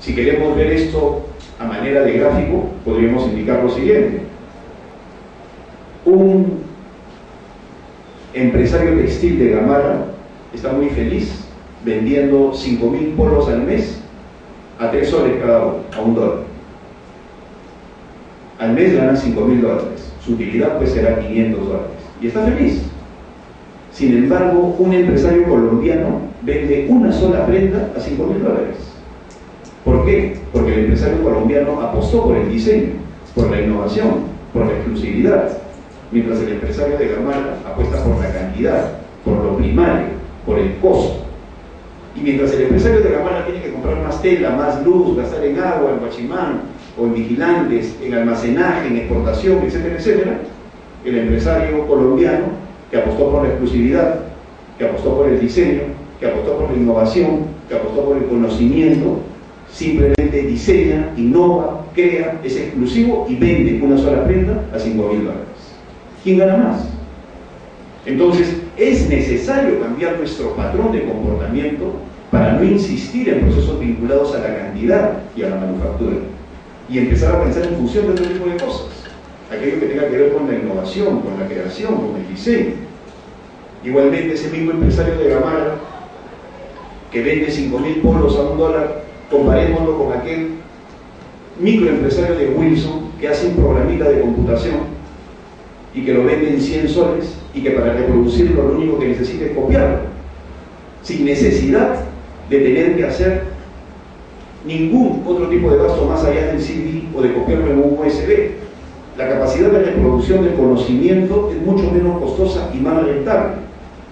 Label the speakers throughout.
Speaker 1: Si queremos ver esto a manera de gráfico, podríamos indicar lo siguiente. Un empresario textil de Gamarra está muy feliz vendiendo 5.000 polos al mes a 3 soles cada uno, a $1. Al mes ganan $5.000. Su utilidad pues será $500. Y está feliz. Sin embargo, un empresario colombiano vende una sola prenda a $5.000. ¿Por qué? Porque el empresario colombiano apostó por el diseño, por la innovación, por la exclusividad, mientras el empresario de Gamarra apuesta por la cantidad, por lo primario, por el costo. Y mientras el empresario de Gamarra tiene que comprar más tela, más luz, gastar en agua, en guachimán, o en vigilantes, en almacenaje, en exportación, etcétera, etcétera, el empresario colombiano que apostó por la exclusividad, que apostó por el diseño, que apostó por la innovación, que apostó por el conocimiento, simplemente diseña, innova, crea, es exclusivo y vende una sola prenda a $5.000. ¿Quién gana más? Entonces, es necesario cambiar nuestro patrón de comportamiento para no insistir en procesos vinculados a la cantidad y a la manufactura y empezar a pensar en función de otro tipo de cosas, aquello que tenga que ver con la innovación, con la creación, con el diseño. Igualmente, ese mismo empresario de Gamarra que vende 5.000 polos a $1, comparémoslo con aquel microempresario de Wilson que hace un programita de computación y que lo vende en 100 soles y que para reproducirlo lo único que necesita es copiarlo, sin necesidad de tener que hacer ningún otro tipo de gasto más allá del CD o de copiarlo en un USB. La capacidad de reproducción del conocimiento es mucho menos costosa y más rentable.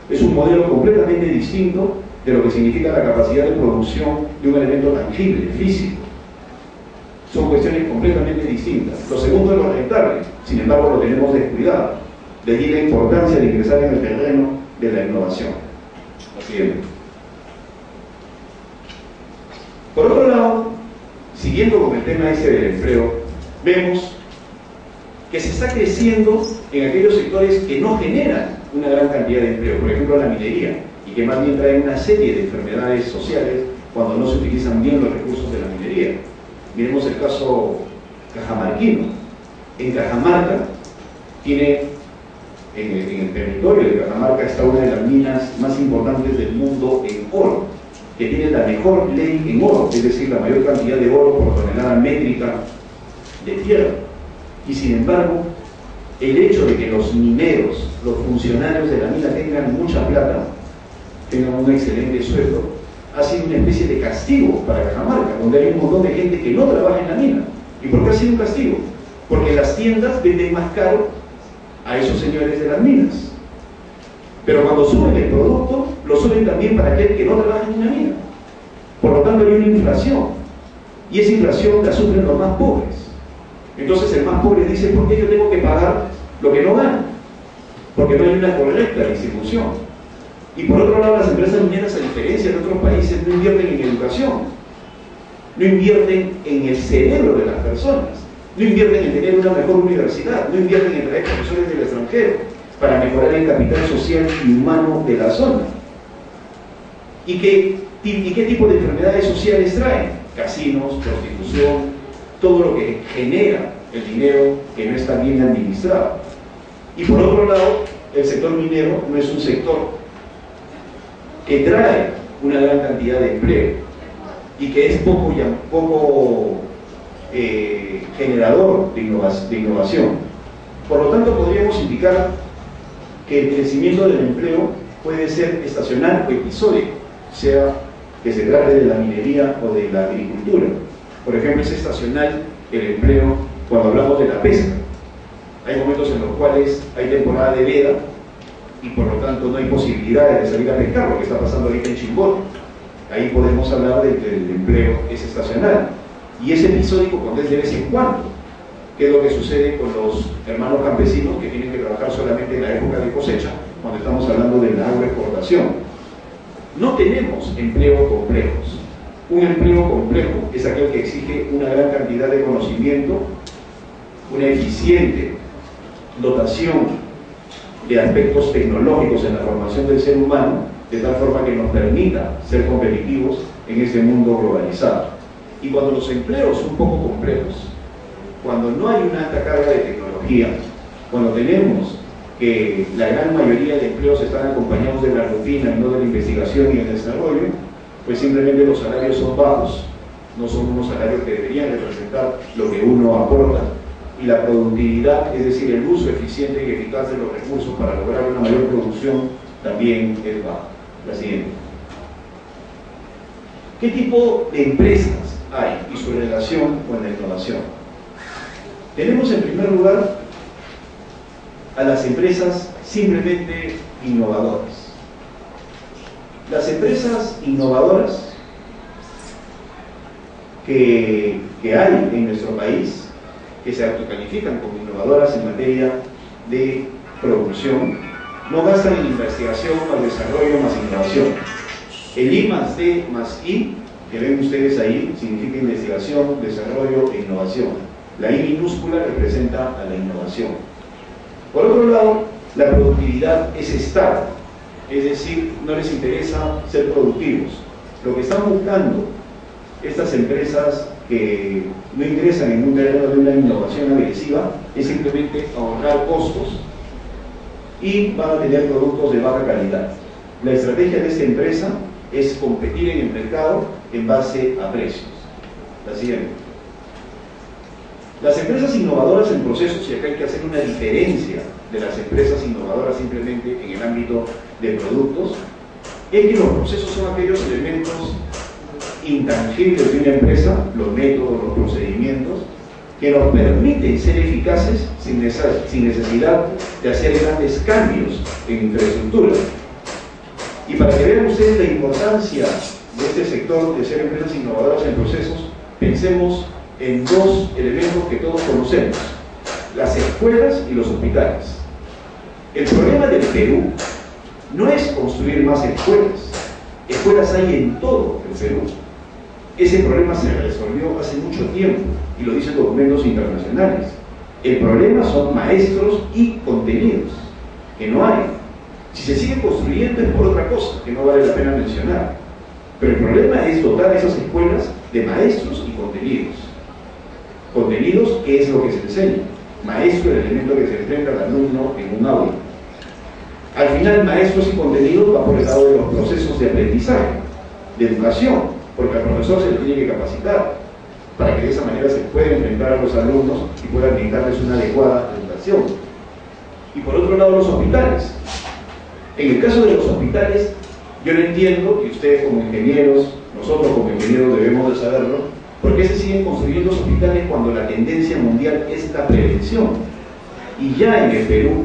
Speaker 1: Es un modelo completamente distinto de lo que significa la capacidad de producción de un elemento tangible, físico. Son cuestiones completamente distintas. Lo segundo es lo rentable, sin embargo lo tenemos descuidado. De allí la importancia de ingresar en el terreno de la innovación. Lo siguiente. Por otro lado, siguiendo con el tema ese del empleo, vemos que se está creciendo en aquellos sectores que no generan una gran cantidad de empleo, por ejemplo la minería, y que más bien traen una serie de enfermedades sociales cuando no se utilizan bien los recursos de la minería. Miremos el caso cajamarquino. En Cajamarca tiene, en el territorio de Cajamarca está una de las minas más importantes del mundo en oro, que tiene la mejor ley en oro, es decir, la mayor cantidad de oro por tonelada métrica de tierra. Y sin embargo, el hecho de que los mineros, los funcionarios de la mina tengan mucha plata, tengan un excelente sueldo, ha sido una especie de castigo para Cajamarca, donde hay un montón de gente que no trabaja en la mina. ¿Y por qué ha sido un castigo? Porque las tiendas venden más caro a esos señores de las minas. Pero cuando suben el producto, lo suben también para aquel que no trabaja en una mina. Por lo tanto, hay una inflación. Y esa inflación la sufren los más pobres. Entonces el más pobre dice, ¿por qué yo tengo que pagar lo que no gano? Porque no hay una correcta distribución. Y por otro lado, las empresas mineras, a diferencia de otros países, no invierten en educación, no invierten en el cerebro de las personas, no invierten en tener una mejor universidad, no invierten en traer profesores del extranjero para mejorar el capital social y humano de la zona. ¿Y qué tipo de enfermedades sociales traen? Casinos, prostitución, todo lo que genera el dinero que no está bien administrado. Y por otro lado, el sector minero no es un sector que trae una gran cantidad de empleo y que es poco generador de innovación. Por lo tanto, podríamos indicar que el crecimiento del empleo puede ser estacional o episódico, sea que se trate de la minería o de la agricultura. Por ejemplo, es estacional el empleo cuando hablamos de la pesca. Hay momentos en los cuales hay temporada de veda y por lo tanto no hay posibilidades de salir a pescar, lo que está pasando ahorita en Chimbote. Ahí podemos hablar de que el empleo es estacional. Y es episódico cuando es de vez en cuando, que es lo que sucede con los hermanos campesinos que tienen que trabajar solamente en la época de cosecha, cuando estamos hablando de la agroexportación. No tenemos empleos complejos. Un empleo complejo es aquel que exige una gran cantidad de conocimiento, una eficiente dotación de aspectos tecnológicos en la formación del ser humano, de tal forma que nos permita ser competitivos en este mundo globalizado. Y cuando los empleos son poco complejos, cuando no hay una alta carga de tecnología, cuando tenemos que la gran mayoría de empleos están acompañados de la rutina y no de la investigación y el desarrollo, pues simplemente los salarios son bajos, no son unos salarios que deberían representar lo que uno aporta, y la productividad, es decir, el uso eficiente y eficaz de los recursos para lograr una mayor producción, también es baja. La siguiente. ¿Qué tipo de empresas hay y su relación con la innovación? Tenemos en primer lugar a las empresas simplemente innovadoras. Las empresas innovadoras que hay en nuestro país, que se autocalifican como innovadoras en materia de producción, no gastan en investigación más desarrollo más innovación. El I más D más I, que ven ustedes ahí, significa investigación, desarrollo e innovación. La I minúscula representa a la innovación. Por otro lado, la productividad es estable, es decir, no les interesa ser productivos. Lo que están buscando estas empresas que no ingresan en un terreno de una innovación agresiva es simplemente ahorrar costos y van a tener productos de baja calidad. La estrategia de esta empresa es competir en el mercado en base a precios. La siguiente. Las empresas innovadoras en procesos, y acá hay que hacer una diferencia de las empresas innovadoras simplemente en el ámbito de productos, es que los procesos son aquellos elementos intangibles de una empresa, los métodos, los procedimientos, que nos permiten ser eficaces sin necesidad de hacer grandes cambios en infraestructura. Y para que vean ustedes la importancia de este sector de ser empresas innovadoras en procesos, pensemos en dos elementos que todos conocemos: las escuelas y los hospitales. El problema del Perú no es construir más escuelas. Escuelas hay en todo el Perú. Ese problema se resolvió hace mucho tiempo y lo dicen documentos internacionales. El problema son maestros y contenidos, que no hay. Si se sigue construyendo es por otra cosa, que no vale la pena mencionar. Pero el problema es dotar a esas escuelas de maestros y contenidos. Contenidos, ¿qué es lo que se enseña? Maestro, el elemento que se enfrenta al alumno en un aula. Al final, maestros y contenidos va por el lado de los procesos de aprendizaje, de educación, porque al profesor se le tiene que capacitar para que de esa manera se pueda enfrentar a los alumnos y pueda brindarles una adecuada educación. Y por otro lado, los hospitales. En el caso de los hospitales, yo lo entiendo, y ustedes como ingenieros, nosotros como ingenieros debemos de saberlo, ¿por qué se siguen construyendo hospitales cuando la tendencia mundial es la prevención? Y ya en el Perú,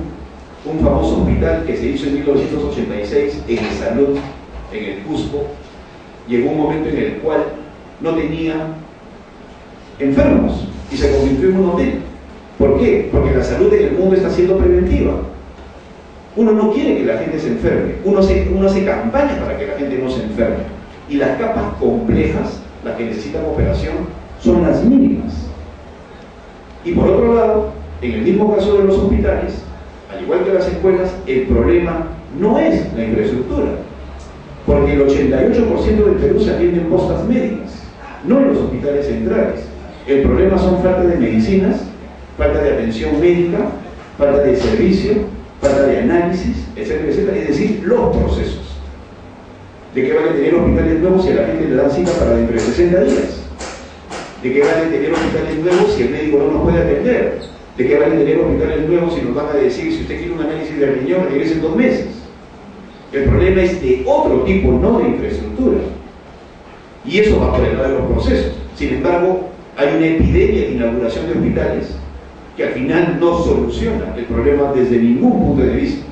Speaker 1: un famoso hospital que se hizo en 1986 en el Salud, en el Cusco, llegó un momento en el cual no tenía enfermos y se convirtió en un hotel. ¿Por qué? Porque la salud en el mundo está siendo preventiva. Uno no quiere que la gente se enferme, uno hace campañas para que la gente no se enferme. Y las capas complejas, las que necesitan operación, son las mínimas. Y por otro lado, en el mismo caso de los hospitales, al igual que las escuelas, el problema no es la infraestructura, porque el 88% del Perú se atiende en postas médicas, no en los hospitales centrales. El problema son falta de medicinas, falta de atención médica, falta de servicio, falta de análisis, etcétera, etcétera, es decir, los procesos. ¿De qué vale tener hospitales nuevos si a la gente le dan cita para dentro de 60 días? ¿De qué vale tener hospitales nuevos si el médico no nos puede atender? ¿De qué vale tener hospitales nuevos si nos van a decir, si usted quiere un análisis de riñón, regrese en 2 meses? El problema es de otro tipo, no de infraestructura. Y eso va por el lado de los procesos. Sin embargo, hay una epidemia de inauguración de hospitales que al final no soluciona el problema desde ningún punto de vista.